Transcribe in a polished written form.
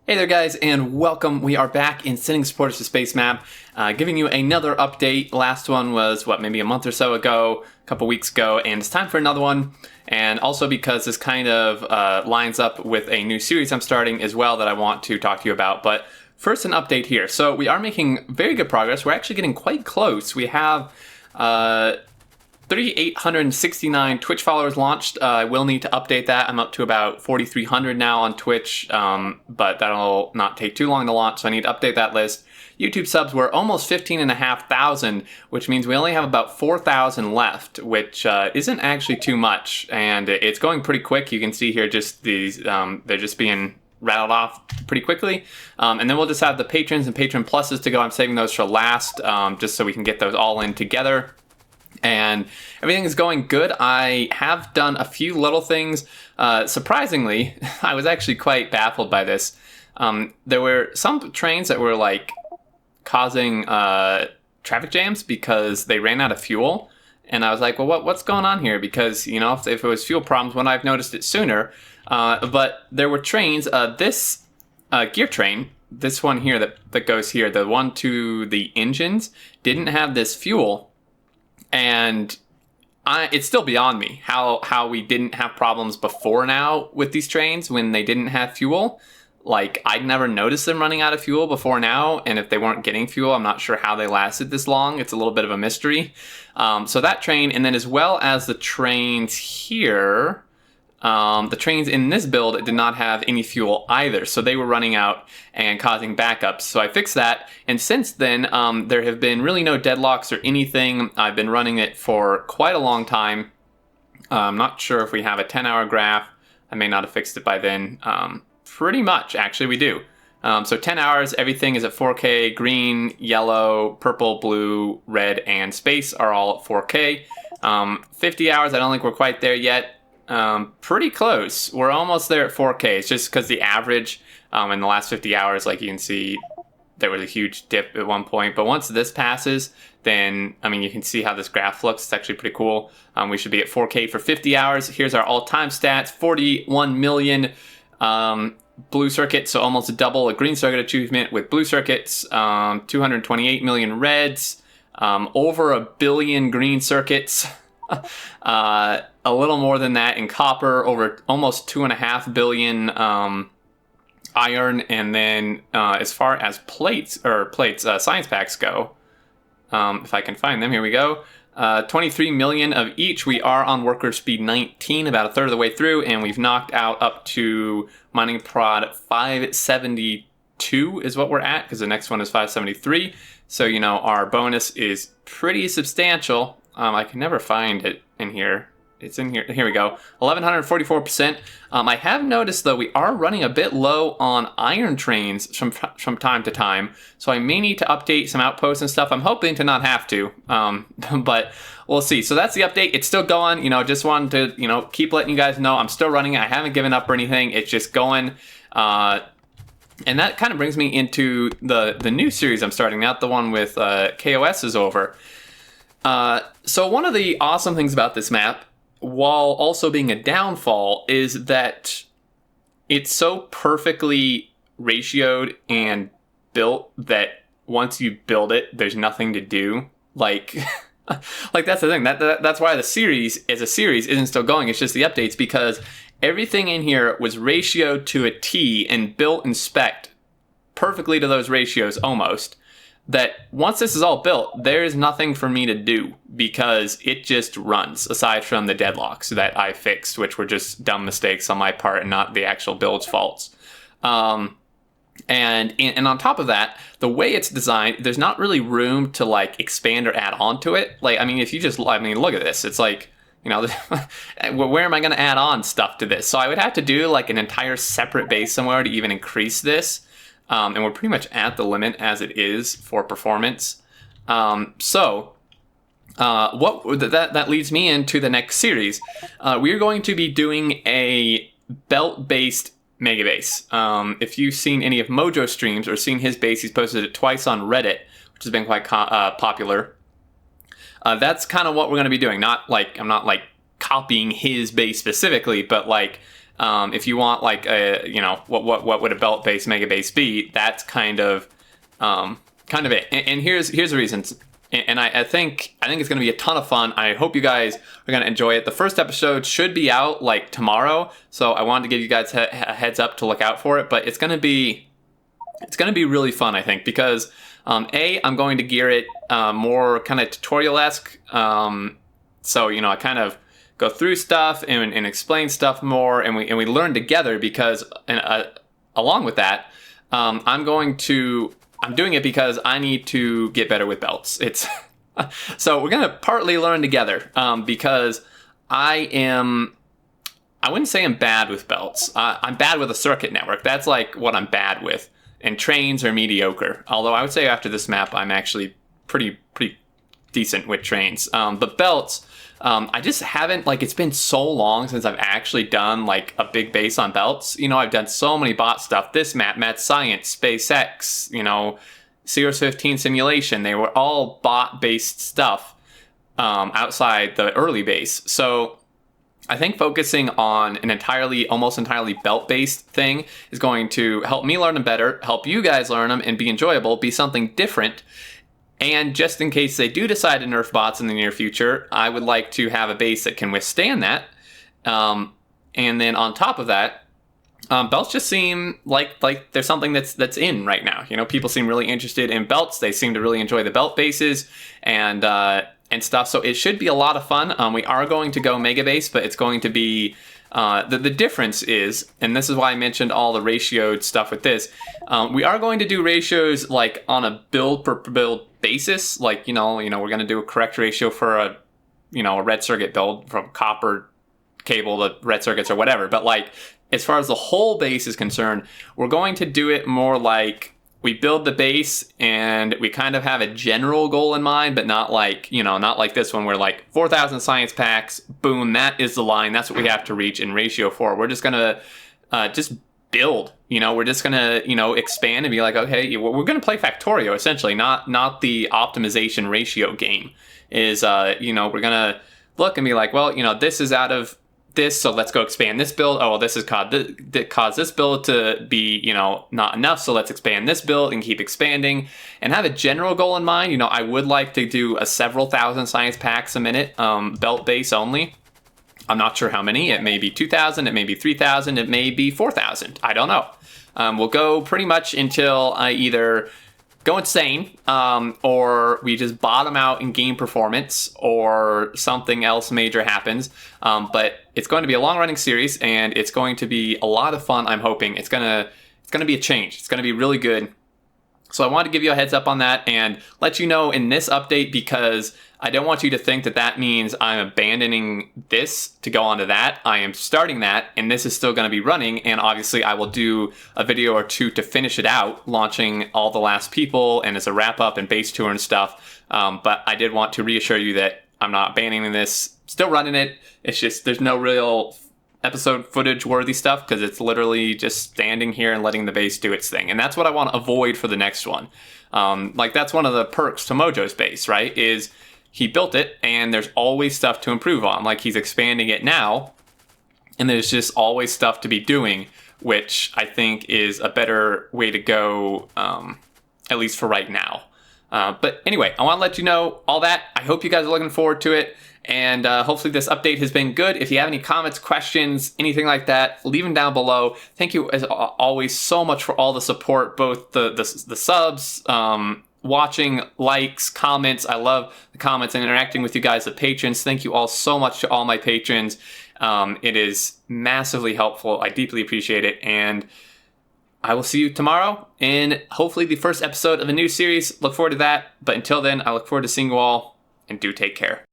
Hey there guys, and welcome. We are back in Sending Supporters to Space Map, giving you another update. Last one was, maybe a month or so ago, a couple weeks ago, and it's time for another one. And also because this kind of lines up with a new series I'm starting as well that I want to talk to you about. But first, an update here. So we are making very good progress. We're actually getting quite close. We have 3,869 Twitch followers launched. I will need to update that. I'm up to about 4,300 now on Twitch, but that'll not take too long to launch, so I need to update that list. YouTube subs were almost 15,500, which means we only have about 4,000 left, which isn't actually too much, and it's going pretty quick. You can see here just these, they're just being rattled off pretty quickly. And then we'll just have the patrons and patron pluses to go. I'm saving those for last, just so we can get those all in together. And everything is going good. I have done a few little things. Surprisingly, I was actually quite baffled by this. There were some trains that were like causing traffic jams because they ran out of fuel. And I was like, well, what's going on here? Because, you know, if it was fuel problems, wouldn't I have noticed it sooner? But there were trains. This gear train, this one here that goes here, the one to the engines, didn't have this fuel. And it's still beyond me how we didn't have problems before now with these trains when they didn't have fuel. Like, I'd never noticed them running out of fuel before now, and if they weren't getting fuel, I'm not sure how they lasted this long. It's a little bit of a mystery. So that train, and then as well as the trains here, the trains in this build did not have any fuel either, so they were running out and causing backups. So I fixed that, and since then, there have been really no deadlocks or anything. I've been running it for quite a long time. I'm not sure if we have a 10-hour graph. I may not have fixed it by then. Pretty much, actually, we do. So 10 hours, everything is at 4K. Green, yellow, purple, blue, red, and space are all at 4K. 50 hours, I don't think we're quite there yet. Pretty close. We're almost there at 4K. It's just because the average in the last 50 hours, like you can see, there was a huge dip at one point. But once this passes, then, I mean, you can see how this graph looks. It's actually pretty cool. We should be at 4K for 50 hours. Here's our all-time stats. 41 million blue circuits, so almost double a green circuit achievement with blue circuits. 228 million reds. Over a billion green circuits. A little more than that in copper, over almost 2.5 billion iron, and then as far as plates, science packs go, if I can find them, here we go. 23 million of each. We are on worker speed 19, about a third of the way through, and we've knocked out up to mining prod 572 is what we're at, because the next one is 573. So, you know, our bonus is pretty substantial. I can never find it in here. It's in here. Here we go. 1,144%. I have noticed, though, we are running a bit low on iron trains from time to time. So I may need to update some outposts and stuff. I'm hoping to not have to. But we'll see. So that's the update. It's still going. You know, just wanted to, you know, keep letting you guys know I'm still running. I haven't given up or anything. It's just going. And that kind of brings me into the new series I'm starting. Not the one with KOS is over. So one of the awesome things about this map, while also being a downfall, is that it's so perfectly ratioed and built that once you build it, there's nothing to do. Like, like that's the thing. That's why the series as a series isn't still going. It's just the updates, because everything in here was ratioed to a T and built and spec'd perfectly to those ratios almost. That once this is all built, there is nothing for me to do because it just runs, aside from the deadlocks that I fixed, which were just dumb mistakes on my part and not the actual build's faults. And on top of that, the way it's designed, there's not really room to like expand or add on to it. Like, I mean, if you just, I mean, look at this. It's like, you know, where am I going to add on stuff to this? So I would have to do like an entire separate base somewhere to even increase this. And we're pretty much at the limit as it is for performance. That leads me into the next series. We're going to be doing a belt-based megabase. If you've seen any of Mojo's streams or seen his base, he's posted it twice on Reddit, which has been quite popular. That's kind of what we're going to be doing. I'm not like copying his base specifically, but like If you want like a, what would a belt-based Megabase be, that's kind of it. And here's the reasons. And I think it's going to be a ton of fun. I hope you guys are going to enjoy it. The first episode should be out like tomorrow, so I wanted to give you guys a heads up to look out for it. But it's going to be really fun, I think, because I'm going to gear it more kind of tutorial-esque. So I kind of go through stuff and explain stuff more, and we learn together. Because along with that, I'm doing it because I need to get better with belts. So we're gonna partly learn together because I wouldn't say I'm bad with belts. I'm bad with a circuit network. That's like what I'm bad with. And trains are mediocre. Although I would say after this map, I'm actually pretty decent with trains. But belts, I just haven't, like, it's been so long since I've actually done like a big base on belts. I've done so many bot stuff. This map, Mad Science, SpaceX, Series 15 simulation. They were all bot-based stuff outside the early base. So I think focusing on an almost entirely belt-based thing is going to help me learn them better, help you guys learn them, and be enjoyable, be something different. And just in case they do decide to nerf bots in the near future, I would like to have a base that can withstand that. And then on top of that, belts just seem like there's something that's in right now. People seem really interested in belts. They seem to really enjoy the belt bases and stuff. So it should be a lot of fun. We are going to go Megabase, but it's going to be the difference is, and this is why I mentioned all the ratioed stuff with this. We are going to do ratios like on a build per build basis. Like we're going to do a correct ratio for a red circuit build from copper cable to red circuits or whatever. But like as far as the whole base is concerned, we're going to do it more like we build the base and we kind of have a general goal in mind, but not like this one where like 4,000 science packs, boom, that is the line. That's what we have to reach in ratio 4. We're just going to just build, we're just going to, expand and be like, okay, we're going to play Factorio essentially, not the optimization ratio game is, we're going to look and be like, well, this is out of this, so let's go expand this build. Oh, well, this has caused this build to be, not enough, so let's expand this build and keep expanding and have a general goal in mind. I would like to do a several thousand science packs a minute, belt base only. I'm not sure how many. It may be 2,000, it may be 3,000, it may be 4,000. I don't know. We'll go pretty much until I either go insane, or we just bottom out in game performance, or something else major happens. But it's going to be a long-running series, and it's going to be a lot of fun. I'm hoping it's gonna be a change. It's gonna be really good. So I wanted to give you a heads up on that and let you know in this update, because I don't want you to think that means I'm abandoning this to go on to that. I am starting that, and this is still going to be running, and obviously I will do a video or two to finish it out, launching all the last people and as a wrap-up and base tour and stuff. But I did want to reassure you that I'm not abandoning this, still running it. It's just there's no real episode footage worthy stuff, because it's literally just standing here and letting the base do its thing. And that's what I want to avoid for the next one. Like that's one of the perks to Mojo's base, right? Is he built it and there's always stuff to improve on. Like he's expanding it now and there's just always stuff to be doing, which I think is a better way to go, at least for right now. But anyway, I want to let you know all that. I hope you guys are looking forward to it. And hopefully this update has been good. If you have any comments, questions, anything like that, leave them down below. Thank you as always so much for all the support, both the subs, watching, likes, comments. I love the comments and interacting with you guys, the patrons. Thank you all so much to all my patrons. It is massively helpful. I deeply appreciate it. And I will see you tomorrow in hopefully the first episode of a new series. Look forward to that. But until then, I look forward to seeing you all, and do take care.